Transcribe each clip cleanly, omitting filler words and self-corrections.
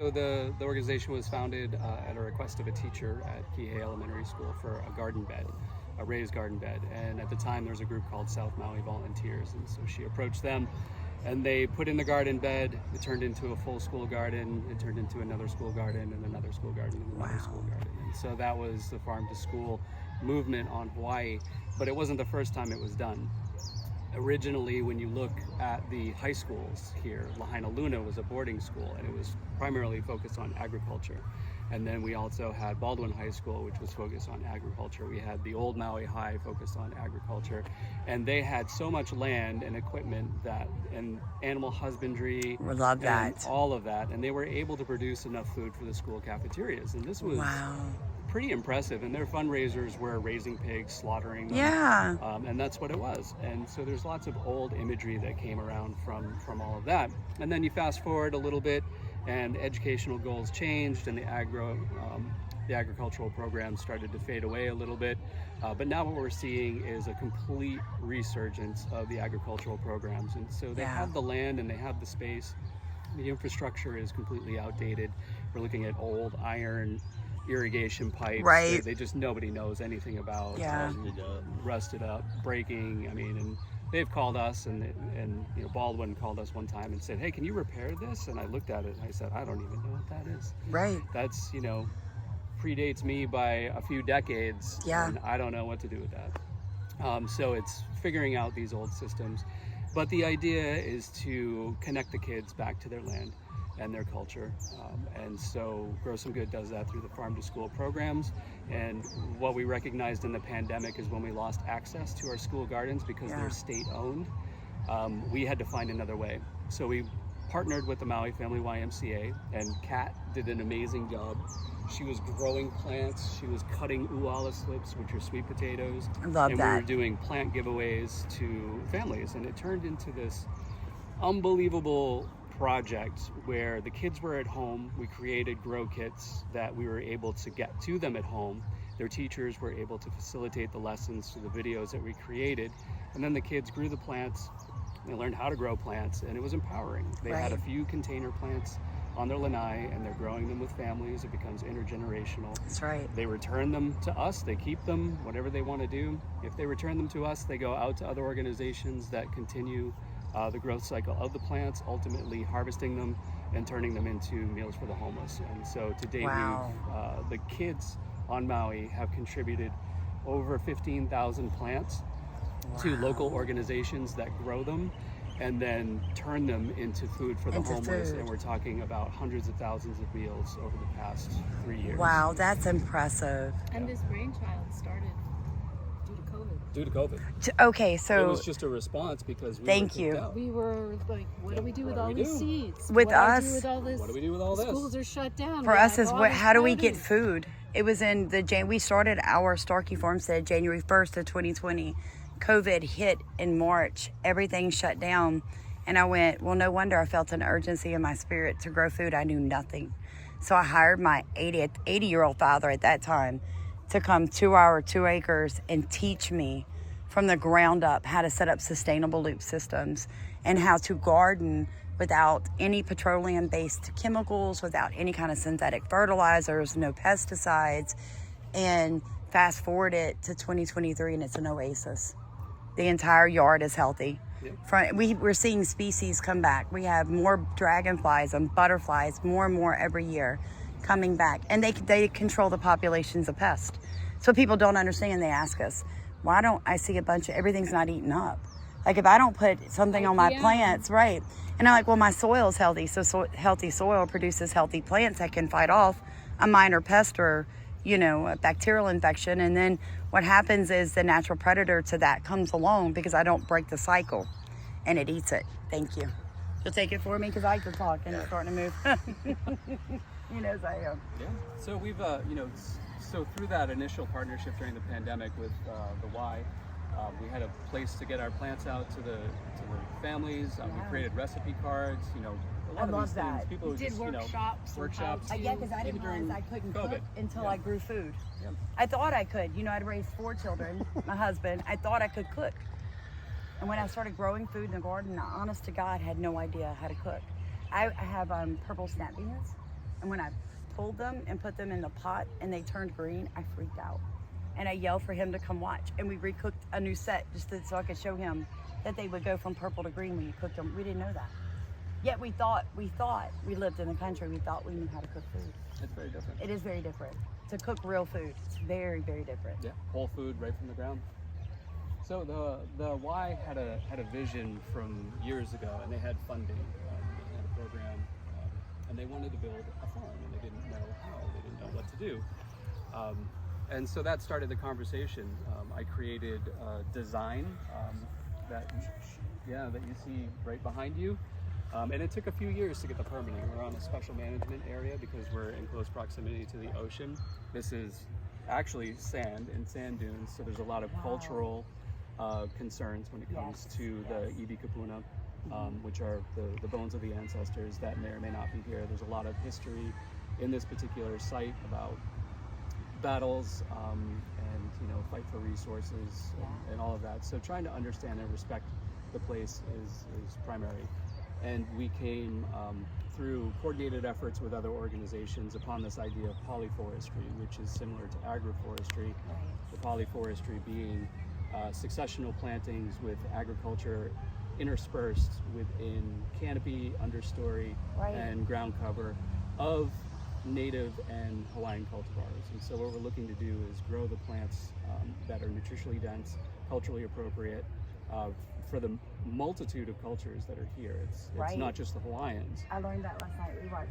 So the organization was founded at a request of a teacher at Kihei Elementary School for a garden bed, a raised garden bed. And at the time there was a group called South Maui Volunteers. And so she approached them and they put in the garden bed. It turned into a full school garden. It turned into another school garden and another school garden and another school garden. And so that was the farm to school movement on Hawaii. But it wasn't the first time it was done. Originally, when you look at the high schools here, Lahaina Luna was a boarding school and it was primarily focused on agriculture. And then we also had Baldwin High School, which was focused on agriculture. We had the old Maui High focused on agriculture. And they had so much land and equipment and animal husbandry. We love that. And all of that. And they were able to produce enough food for the school cafeterias. And this was pretty impressive. And their fundraisers were raising pigs, slaughtering them. Yeah. And that's what it was. And so there's lots of old imagery that came around from all of that. And then you fast forward a little bit and educational goals changed and the agricultural programs started to fade away a little bit. But now what we're seeing is a complete resurgence of the agricultural programs. And so they have the land and they have the space. The infrastructure is completely outdated. We're looking at old iron irrigation pipes. Right. They just, nobody knows anything about. Yeah. Rusted up, breaking. I mean, and they've called us and you know, Baldwin called us one time and said, hey, can you repair this? And I looked at it and I said, I don't even know what that is. Right. That's, you know, predates me by a few decades. Yeah. And I don't know what to do with that. So it's figuring out these old systems. But the idea is to connect the kids back to their land and their culture. And so Grow Some Good does that through the farm to school programs. And what we recognized in the pandemic is when we lost access to our school gardens because they're state owned, we had to find another way. So we partnered with the Maui Family YMCA, and Kat did an amazing job. She was growing plants, she was cutting uala slips, which are sweet potatoes. I love that. And we were doing plant giveaways to families, and it turned into this unbelievable project where the kids were at home. We created grow kits that we were able to get to them at home. Their teachers were able to facilitate the lessons through the videos that we created, and then the kids grew the plants. They learned how to grow plants, and it was empowering. They had a few container plants on their lanai, and they're growing them with families. It becomes intergenerational. That's right. They return them to us. They keep them, whatever they want to do. If they return them to us, they go out to other organizations that continue the growth cycle of the plants, ultimately harvesting them and turning them into meals for the homeless. And so today, the kids on Maui have contributed over 15,000 plants to local organizations that grow them and then turn them into food for the homeless. And we're talking about hundreds of thousands of meals over the past 3 years. Wow, that's impressive. And this brainchild started due to COVID. Okay, so it was just a response because we thank were you. out. We were like, what do we do with all these seeds? With what us, do we do with all this? What do we do with all this? Schools are shut down. For us, is what? How do we get food? It was in the we started our Starkey Farmstead January 1st of 2020. COVID hit in March. Everything shut down, and I went. Well, no wonder I felt an urgency in my spirit to grow food. I knew nothing, so I hired my 80-year-old father at that time to come to our 2 acres and teach me from the ground up how to set up sustainable loop systems and how to garden without any petroleum-based chemicals, without any kind of synthetic fertilizers, no pesticides. And fast forward it to 2023 and it's an oasis. The entire yard is healthy. Yep. We're seeing species come back. We have more dragonflies and butterflies, more and more every year coming back. And they control the populations of pests. So people don't understand, they ask us, why don't I see a bunch of, everything's not eaten up? Like if I don't put something on my plants, right? And I'm like, well, my soil's healthy. So healthy soil produces healthy plants that can fight off a minor pest or, you know, a bacterial infection. And then what happens is the natural predator to that comes along because I don't break the cycle and it eats it. Thank you. You'll take it for me because I could talk and it's starting to move. You know, as I am. Yeah. So we've, you know, so through that initial partnership during the pandemic with the Y, we had a place to get our plants out to the families. We created recipe cards. You know, a lot of these things. People did just, workshops. Workshops. Yeah, because I didn't realize I couldn't cook until I grew food. Yeah. I thought I could. You know, I'd raised 4 children, my husband. I thought I could cook. And when I started growing food in the garden, I, honest to God, had no idea how to cook. I have purple snap beans. And when I pulled them and put them in the pot and they turned green, I freaked out. And I yelled for him to come watch. And we recooked a new set so I could show him that they would go from purple to green when you cooked them. We didn't know that. Yet we thought we lived in the country. We thought we knew how to cook food. It's very different. It is very different. To cook real food, it's very, very different. Yeah, whole food right from the ground. So the Y had a vision from years ago, and they had funding, they had a program, and they wanted to build a farm, and they didn't know how, they didn't know what to do. And so that started the conversation. I created a design that you see right behind you. And it took a few years to get the permitting. We're on a special management area because we're in close proximity to the ocean. This is actually sand and sand dunes, so there's a lot of cultural concerns when it comes to the Ibi Kapuna, which are the bones of the ancestors that may or may not be here. There's a lot of history in this particular site about battles and fight for resources and all of that. So trying to understand and respect the place is primary. And we came through coordinated efforts with other organizations upon this idea of polyforestry, which is similar to agroforestry. The polyforestry being successional plantings with agriculture interspersed within canopy, understory, and ground cover of native and Hawaiian cultivars. And so what we're looking to do is grow the plants that are nutritionally dense, culturally appropriate, for the multitude of cultures that are here. It's not just the Hawaiians. I learned that last night. We watched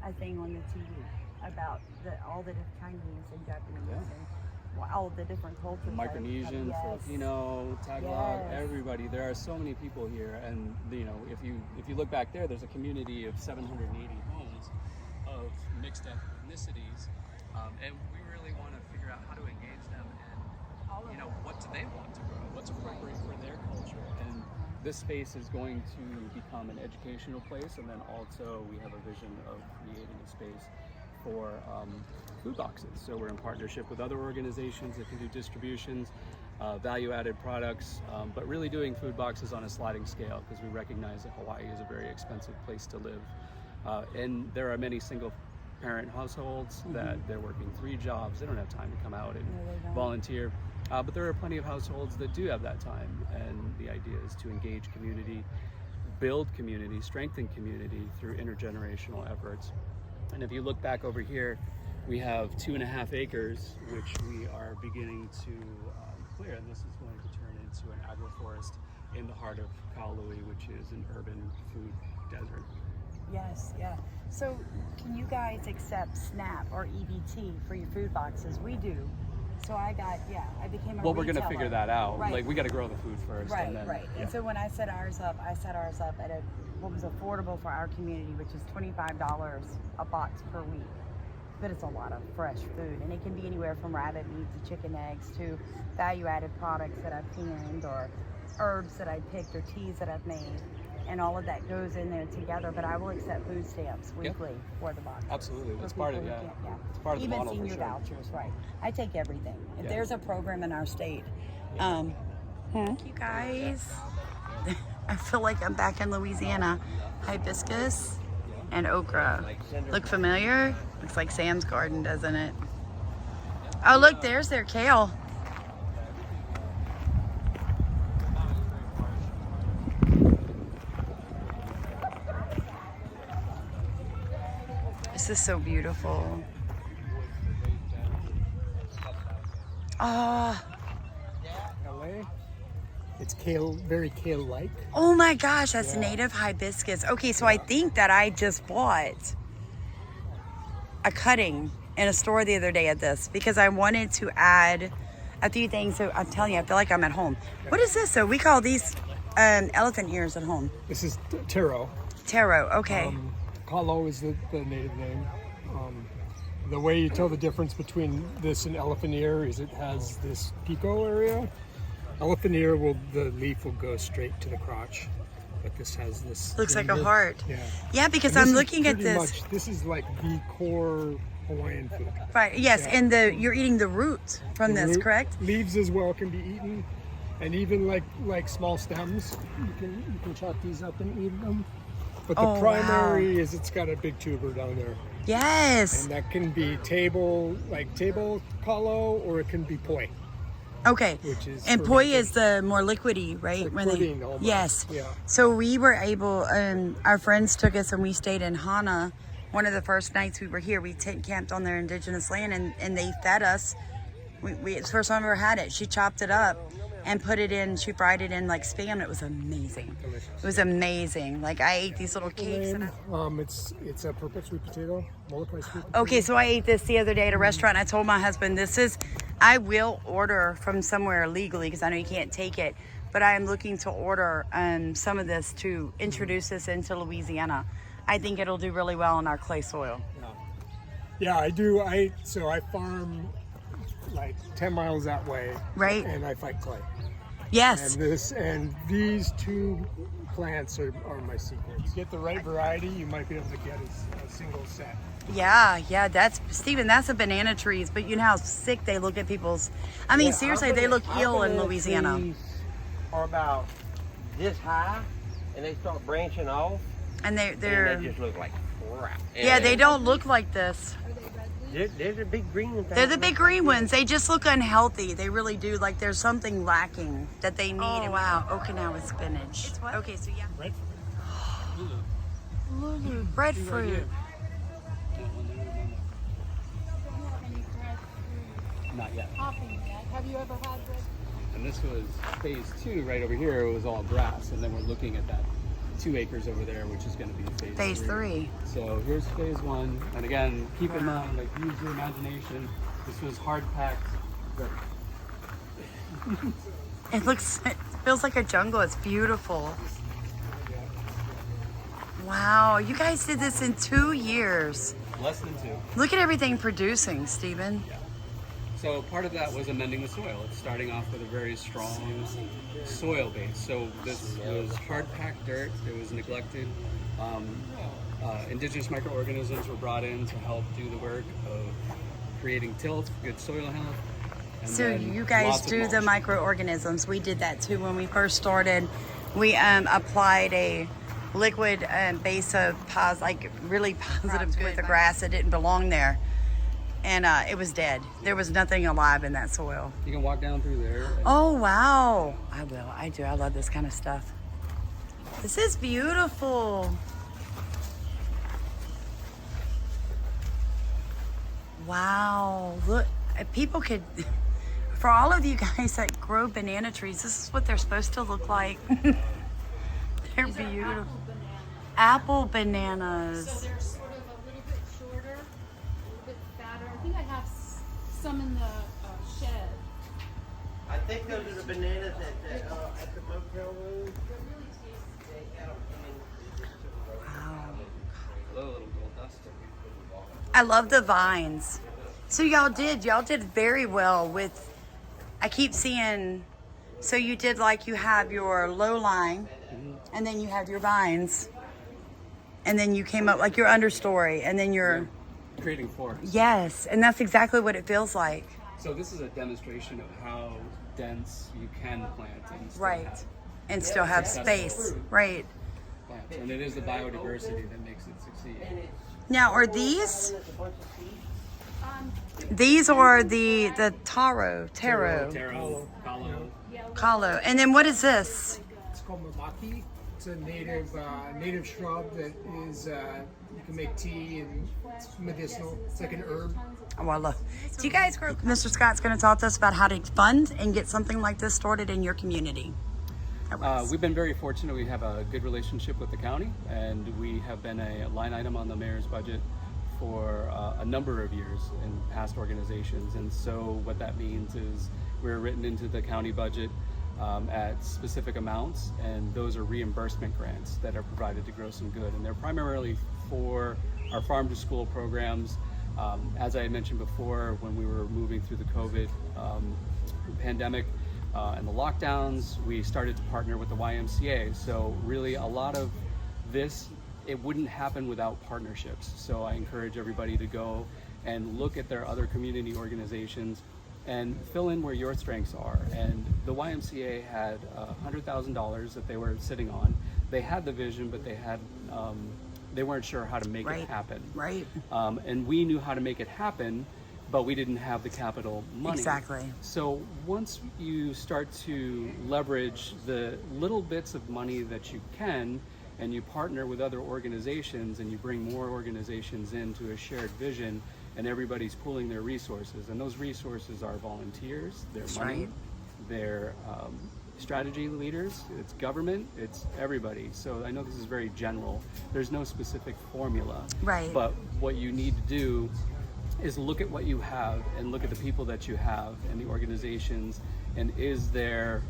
a thing on the TV about all the Chinese and Japanese and all the different cultures. The Micronesian, Filipino, Tagalog, everybody. There are so many people here, and if you look back there's a community of 780 homes of mixed ethnicities, and we really want to figure out how to engage them and what do they want to grow, what's appropriate for their culture. And this space is going to become an educational place, and then also we have a vision of creating a space for food boxes. So we're in partnership with other organizations that can do distributions, value-added products, but really doing food boxes on a sliding scale because we recognize that Hawaii is a very expensive place to live. And there are many single parent households that they're working 3 jobs. They don't have time to come out and volunteer. But there are plenty of households that do have that time. And the idea is to engage community, build community, strengthen community through intergenerational efforts. And if you look back over here, we have 2.5 acres, which we are beginning to clear. And this is going to turn into an agroforest in the heart of Kaului, which is an urban food desert. Yes, yeah. So can you guys accept SNAP or EBT for your food boxes? We do. So I became a Well, we're retailer. going to figure that out. Right. Like, we got to grow the food first. Right, and then, right. And so when I set ours up at what was affordable for our community, which is $25 a box per week. But it's a lot of fresh food, and it can be anywhere from rabbit meat to chicken eggs to value-added products that I've canned or herbs that I picked or teas that I've made. And all of that goes in there together, but I will accept food stamps weekly for the box. Absolutely, it's part of It's part of Even the model senior for sure. vouchers, right? I take everything. If there's a program in our state, thank you guys. I feel like I'm back in Louisiana. Hibiscus and okra. Look familiar? Looks like Sam's garden, doesn't it? Oh, look, there's their kale. This is so beautiful. LA. It's kale, very kale-like. Oh my gosh, that's native hibiscus. Okay, so I think that I just bought a cutting in a store the other day at this because I wanted to add a few things. So I'm telling you, I feel like I'm at home. What is this? So we call these elephant ears at home. This is taro. Taro, okay. Kalo is the native name. The way you tell the difference between this and elephant ear is it has this pico area. Elephant ear the leaf will go straight to the crotch, but this has this. Looks like a heart. Yeah. Yeah, because And I'm this is looking at pretty this. This is like the core Hawaiian food. Right. Yes, Yeah. and you're eating the roots from The this, root- correct? Leaves as well can be eaten, and even like small stems, you can chop these up and eat them. But the Oh, primary is it's got a big tuber down there. Yes. And that can be table kalo, or it can be poi. Okay. Which is and poi fermented. is the more liquidy, right? Like When they pudding almost. yes. Yeah. So we were able. Our friends took us and we stayed in Hana. One of the first nights we were here, we tent camped on their indigenous land, and they fed us. It's the first time I've ever had it. She chopped it up and put it in. She fried it in like spam. It was amazing. Delicious. It was amazing. Like I ate these little cakes. And It's a purple sweet potato, Molokai sweet potato. okay, so I ate this the other day at a restaurant. I told my husband, I will order from somewhere legally because I know you can't take it, but I am looking to order some of this to introduce this into Louisiana. I think it'll do really well in our clay soil. Yeah, I do. I farm like 10 miles that way. Right. And I fight clay. Yes. And these two plants are my secrets. Get the right variety, you might be able to get a single set. Yeah, that's Stephen. That's the banana trees, but you know how sick they look at people's. I mean, seriously, they look ill in Louisiana. Trees are about this high, and they start branching off, And and they're they just look like crap. yeah, they don't look like this. They're the big green ones. They're the big green ones. They just look unhealthy. They really do. Like there's something lacking that they need. Oh wow, Okinawa spinach. Okay, so yeah. Right? Lulu, breadfruit. Not yet. Hopping yet. Have you ever had red? And this was phase 2 right over here. It was all grass, and then we're looking at that 2 acres over there, which is going to be Phase 3. So here's phase 1, and again, keep in mind, like, use your imagination. This was hard packed. It feels like a jungle. It's beautiful. Wow, you guys did this in 2 years. Less than 2. Look at everything producing, Stephen. So part of that was amending the soil. It's starting off with a very strong soil base. So this was hard packed dirt. It was neglected. Indigenous microorganisms were brought in to help do the work of creating tilth, good soil health. And So then you guys lots of do the mulch. microorganisms. We did that too when we first started. We applied a liquid base of really positive good. The grass that didn't belong there. And it was dead. There was nothing alive in that soil. You can walk down through there. Oh, wow. I will. I do. I love this kind of stuff. This is beautiful. Wow. Look, people could, for all of you guys that grow banana trees, this is what they're supposed to look like. They're beautiful. Apple bananas. So they're sort of a little bit shorter, a little bit fatter. I think I have some in the shed. I think those are the bananas at the motel room. Wow. Hello, little gold dust. I love the vines. So y'all did very well with, I keep seeing, so you did like you have your low line and then you have your vines and then you came up like your understory and then your, Creating forest. yes, and that's exactly what it feels like. So this is a demonstration of how dense you can plant and still Right. have And still have space. Right. plants. And it is the biodiversity that makes it succeed. Now are these are the taro, Taro, kalo. And then what is this? It's called mamaki. It's a native shrub that is you can make tea and it's medicinal. It's like an herb. Oh, I love. Do you guys grow? Mr. Scott's going to talk to us about how to fund and get something like this started in your community. We've been very fortunate. We have a good relationship with the county, and we have been a line item on the mayor's budget for a number of years in past organizations. And so what that means is we're written into the county budget at specific amounts, and those are reimbursement grants that are provided to Grow Some Good. And they're primarily for our farm to school programs. As I mentioned before, when we were moving through the COVID pandemic and the lockdowns, we started to partner with the YMCA. So really a lot of this, it wouldn't happen without partnerships. So I encourage everybody to go and look at their other community organizations and fill in where your strengths are. And the YMCA had $100,000 that they were sitting on. They had the vision, but they had they weren't sure how to make Right. it happen. Right. And we knew how to make it happen, but we didn't have the capital money. Exactly. So once you start to leverage the little bits of money that you can, and you partner with other organizations, and you bring more organizations into a shared vision, and everybody's pooling their resources, and those resources are volunteers, their money, right. their strategy leaders, it's government, it's everybody. So I know this is very general. There's no specific formula. Right. But what you need to do is look at what you have and look at the people that you have and the organizations, and is there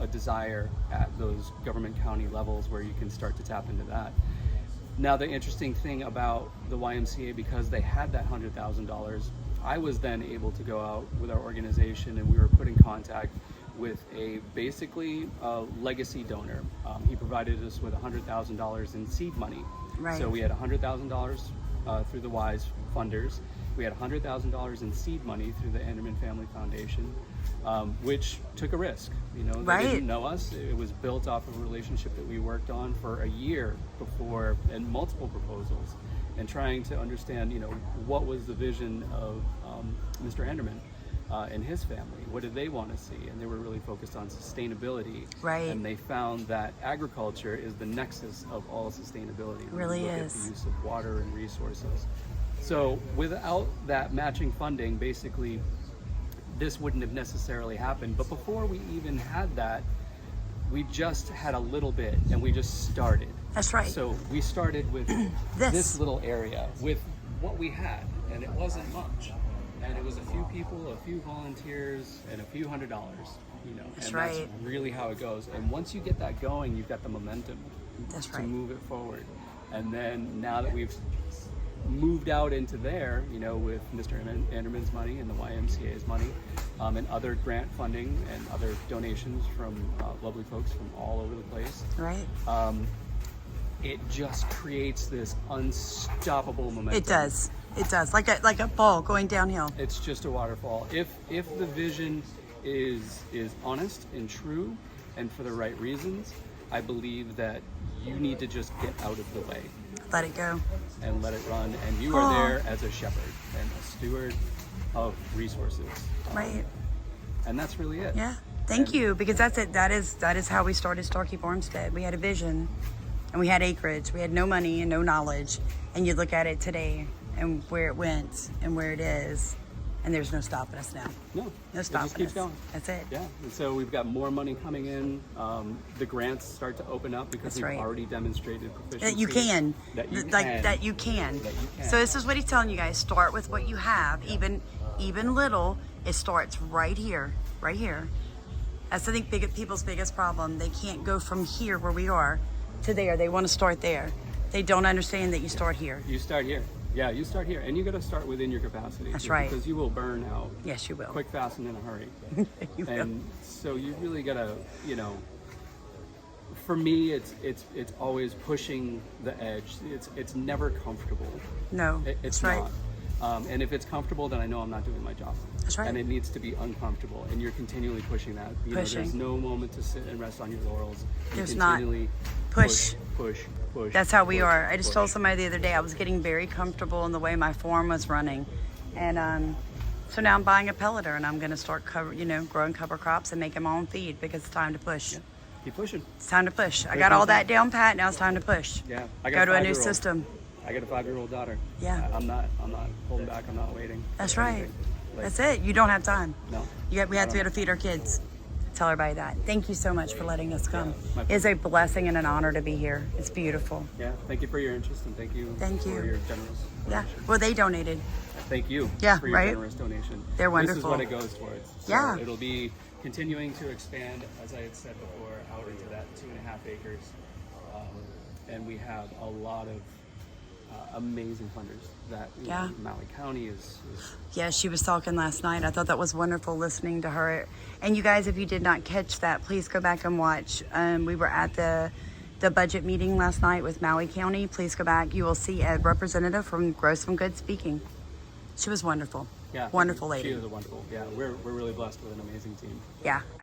a desire at those government county levels where you can start to tap into that. Now, the interesting thing about the YMCA, because they had that $100,000, I was then able to go out with our organization, and we were put in contact with basically a legacy donor. He provided us with $100,000 in seed money. Right. So we had $100,000 through the WISE funders. We had $100,000 in seed money through the Anderman Family Foundation, which took a risk. You know, they Right. didn't know us. It was built off of a relationship that we worked on for a year before, and multiple proposals, and trying to understand, you know, what was the vision of Mr. Anderman and his family. What did they want to see? And they were really focused on sustainability. Right. And they found that agriculture is the nexus of all sustainability. When Really you look is. at the use of water and resources. So without that matching funding, basically, this wouldn't have necessarily happened. But before we even had that, we just had a little bit, and we just started. That's right. So we started with This. this little area, with what we had, and it wasn't much. And it was a few people, a few volunteers, and a few $100, you know. That's and right. that's really how it goes. And once you get that going, you've got the momentum That's to right. move it forward. And then now that we've moved out into there, you know, with Mr. Anderman's money and the YMCA's money, and other grant funding and other donations from lovely folks from all over the place, Right. it just creates this unstoppable momentum. It does. It does. Like a ball going downhill. It's just a waterfall. If the vision is honest and true, and for the right reasons, I believe that you need to just get out of the way Let it go. and let it run. And you are there as a shepherd and a steward of resources. Right. And that's really it. Yeah. Thank you, because that's it. That is how we started Starkey Farmstead. We had a vision, and we had acreage. We had no money and no knowledge. And you look at it today, and where it went, and where it is, and there's no stopping us now. No, No it stopping just keeps us. going. That's it. Yeah, and so we've got more money coming in. The grants start to open up because That's we've right. already demonstrated proficiency. That you can. That you Like can. that you can. That you can. So this is what he's telling you guys. Start with what you have, even little. It starts right here, right here. That's, I think, people's biggest problem. They can't go from here where we are to there. They want to start there. They don't understand that you start here. You start here. Yeah, you start here, and you got to start within your capacity. That's right. Because you will burn out Yes, you will. quick, fast, and in a hurry. You will. And so you really got to, you know. For me, it's always pushing the edge. It's never comfortable. No, It's that's right. not. And if it's comfortable, then I know I'm not doing my job. That's right. And it needs to be uncomfortable, and you're continually pushing that. You know, Pushing. there's no moment to sit and rest on your laurels. You There's not. continually Push. push. That's how we push, are. I just push. told somebody the other day I was getting very comfortable in the way my farm was running, and so now I'm buying a pelleter, and I'm going to start growing cover crops and making my own feed, because it's time to push. Yeah. Keep pushing. It's time to push. I There's got no all that time. down pat. Now it's time to push. Yeah, Go to a new 5-year-old. system. I got a 5-year-old daughter. Yeah. I'm not holding back. I'm not waiting. That's for right. anything. Like, That's it. You don't have time. No. We have to be I able to don't. feed our kids. Tell everybody that. Thank you so much for letting us come. my It's a blessing and an honor to be here. It's beautiful. Yeah. Thank you for your interest, and thank you Thank for you. your generous Yeah. donation. Well, they donated. Thank you Yeah, for your right? generous donation. They're This is wonderful. what it goes towards. So Yeah. It'll be continuing to expand, as I had said before, out into that 2.5 acres. And we have a lot of amazing funders that you know, Yeah. Maui County is Yeah, she was talking last night. I thought that was wonderful listening to her. And you guys, if you did not catch that, please go back and watch. We were at the budget meeting last night with Maui County. Please go back. You will see a representative from Grows From Good speaking. She was wonderful. yeah, Wonderful She lady. is a wonderful. Yeah, we're really blessed with an amazing team. Yeah.